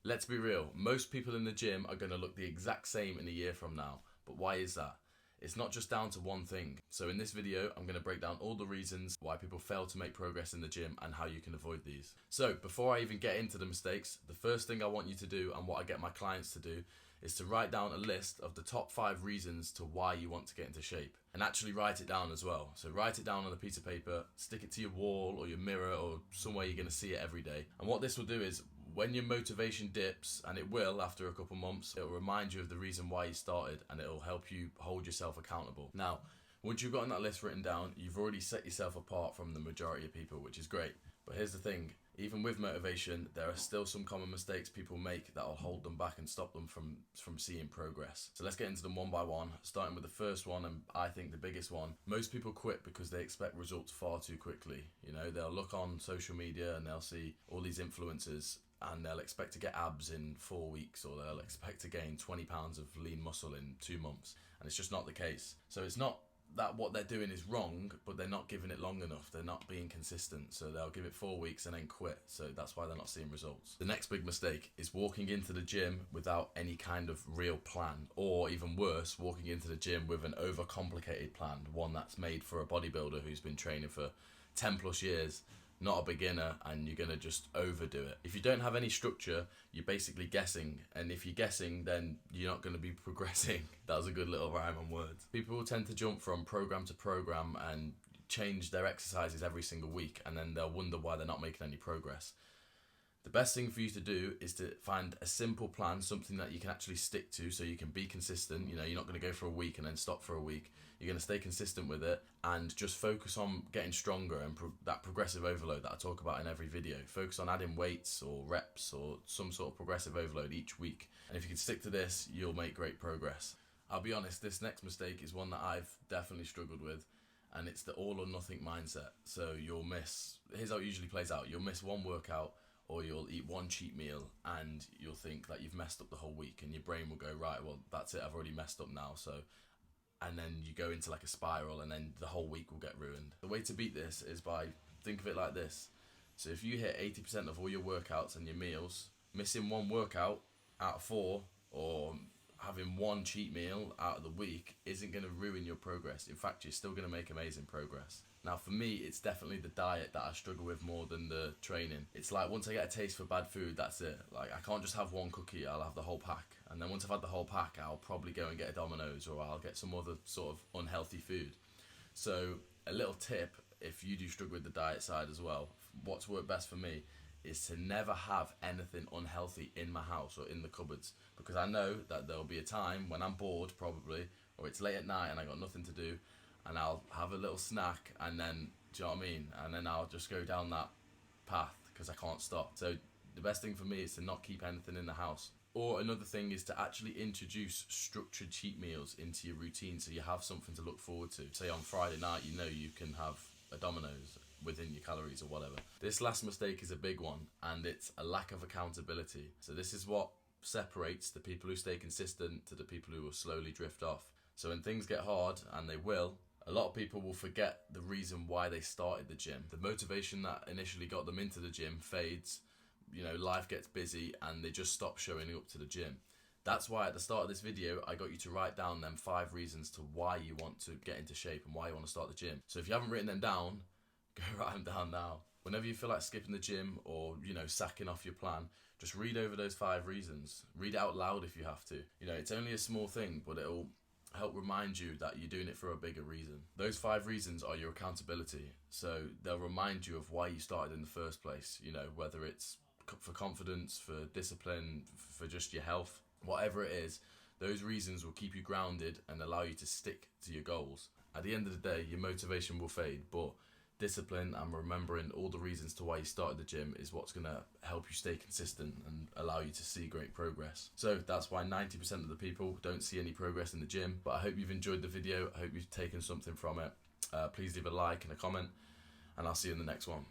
Let's be real, most people in the gym are going to look the exact same in a year from now. But why is that? It's not just down to one thing. So in this video, I'm going to break down all the reasons why people fail to make progress in the gym and how you can avoid these. So before I even get into the mistakes, the first thing I want you to do, and what I get my clients to do, is to write down a list of the top 5 reasons to why you want to get into shape. And actually write it down as well. So write it down on a piece of paper, stick it to your wall or your mirror or somewhere you're going to see it every day. And what this will do is, when your motivation dips, and it will after a couple months, it will remind you of the reason why you started, and it will help you hold yourself accountable. Now, once you've gotten that list written down, you've already set yourself apart from the majority of people, which is great. But here's the thing, even with motivation, there are still some common mistakes people make that will hold them back and stop them from seeing progress. So let's get into them one by one, starting with the first one, and I think the biggest one. Most people quit because they expect results far too quickly. You know, they'll look on social media and they'll see all these influencers, and they'll expect to get abs in 4 weeks, or they'll expect to gain 20 pounds of lean muscle in 2 months. And it's just not the case. So it's not that what they're doing is wrong, but they're not giving it long enough. They're not being consistent. So they'll give it 4 weeks and then quit. So that's why they're not seeing results. The next big mistake is walking into the gym without any kind of real plan, or even worse, walking into the gym with an overcomplicated plan, one that's made for a bodybuilder who's been training for 10 plus years, not a beginner, and you're going to just overdo it. If you don't have any structure, you're basically guessing, and if you're guessing, then you're not going to be progressing. That was a good little rhyme on words. People will tend to jump from program to program and change their exercises every single week, and then they'll wonder why they're not making any progress. The best thing for you to do is to find a simple plan, something that you can actually stick to so you can be consistent. You know, you're not going to go for a week and then stop for a week. You're going to stay consistent with it and just focus on getting stronger and that progressive overload that I talk about in every video. Focus on adding weights or reps or some sort of progressive overload each week. And if you can stick to this, you'll make great progress. I'll be honest, this next mistake is one that I've definitely struggled with, and it's the all or nothing mindset. So you'll miss, here's how it usually plays out. You'll miss one workout, or you'll eat one cheat meal, and you'll think that you've messed up the whole week, and your brain will go, right, well, that's it, I've already messed up now. So, and then you go into like a spiral, and then the whole week will get ruined. The way to beat this is by, think of it like this. So if you hit 80% of all your workouts and your meals, missing one workout out of 4, or having one cheat meal out of the week isn't going to ruin your progress. In fact, you're still going to make amazing progress. Now for me, it's definitely the diet that I struggle with more than the training. It's like once I get a taste for bad food, that's it. Like I can't just have one cookie, I'll have the whole pack. And then once I've had the whole pack, I'll probably go and get a Domino's, or I'll get some other sort of unhealthy food. So a little tip, if you do struggle with the diet side as well, what's worked best for me is to never have anything unhealthy in my house or in the cupboards, because I know that there'll be a time when I'm bored probably, or it's late at night and I got nothing to do, and I'll have a little snack, and then, do you know what I mean? And then I'll just go down that path because I can't stop. So the best thing for me is to not keep anything in the house. Or another thing is to actually introduce structured cheat meals into your routine, so you have something to look forward to. Say on Friday night, you know you can have a Domino's within your calories or whatever. This last mistake is a big one, and it's a lack of accountability. So this is what separates the people who stay consistent to the people who will slowly drift off. So when things get hard, and they will, a lot of people will forget the reason why they started the gym. The motivation that initially got them into the gym fades, you know, life gets busy, and they just stop showing up to the gym. That's why at the start of this video, I got you to write down them 5 reasons to why you want to get into shape and why you want to start the gym. So if you haven't written them down, go write them down now. Whenever you feel like skipping the gym, or, you know, sacking off your plan, just read over those 5 reasons. Read it out loud if you have to. You know, it's only a small thing, but it'll help remind you that you're doing it for a bigger reason. Those 5 reasons are your accountability. So they'll remind you of why you started in the first place. You know, whether it's for confidence, for discipline, for just your health, whatever it is, those reasons will keep you grounded and allow you to stick to your goals. At the end of the day, your motivation will fade, but discipline and remembering all the reasons to why you started the gym is what's going to help you stay consistent and allow you to see great progress. So that's why 90% of the people don't see any progress in the gym. But I hope you've enjoyed the video. I hope you've taken something from it. Please leave a like and a comment, and I'll see you in the next one.